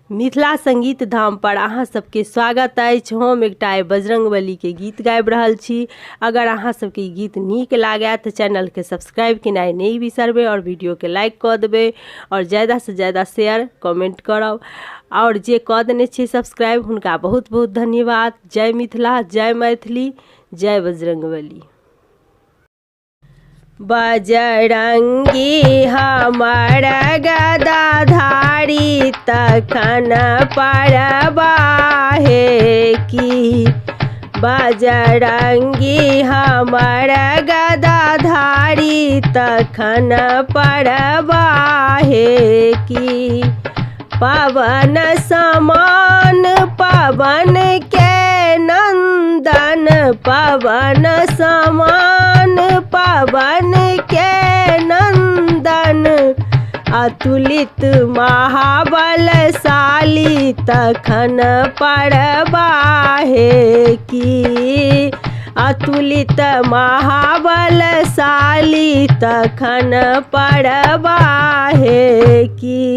मिथिला संगीत धाम पर अहाँ सबके स्वागत अछि। हम एकटा बजरंगबली के गीत गाबि रहल छी। अगर अहाँ सबके ई गीत नीक लागे तो चैनल के सब्सक्राइब केनाइ नहीं बिसरबे और वीडियो के लाइक कर देबे और ज़्यादा से ज़्यादा शेयर कमेंट करब। और जे कऽ देने छी सब्सक्राइब हुनका बहुत बहुत धन्यवाद। जय मिथिला, जय मैथिली, जय बजरंगबली। बजरंगी हमर गदाधारी तखन परबाहे की। बजरंगी हमर गदाधारी तखन परबाहे की। पवन समान पवन के नंदन, पवन समान पवन के नंदन, अतुलित महाबलशाली तखन परबाहे की। अतुलित महाबलशाली तखन परबाहे की।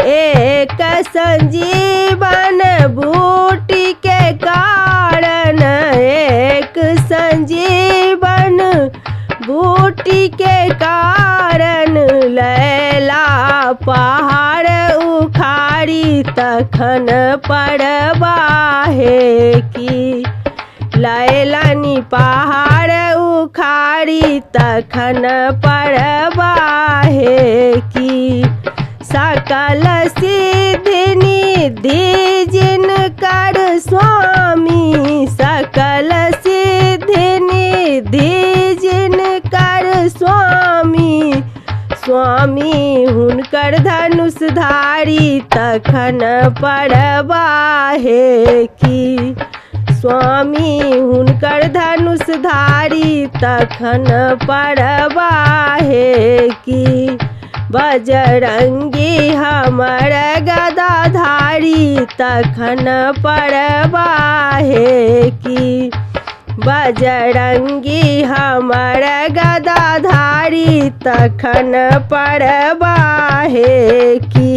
एक संजीवन बूटी के कारण, एक संजीवन बूटी के कारण, लैला पहाड़ उखाड़ी तखन परबाहे की। लैलानी पहाड़ उखाड़ी तखन परबाहे की। सकल सिद्धि निधि जिनकर स्वामी, सकल सिद्धि निधि जिनकर स्वामी, स्वामी हुनकर धनुषधारी तखन परबाहे की। स्वामी हुनकर धनुषधारी तखन परबाहे की। बजरंगी हमर गदाधारी तखन परबाहे की। बजरंगी हमर गदाधारी तखन परबाहे की।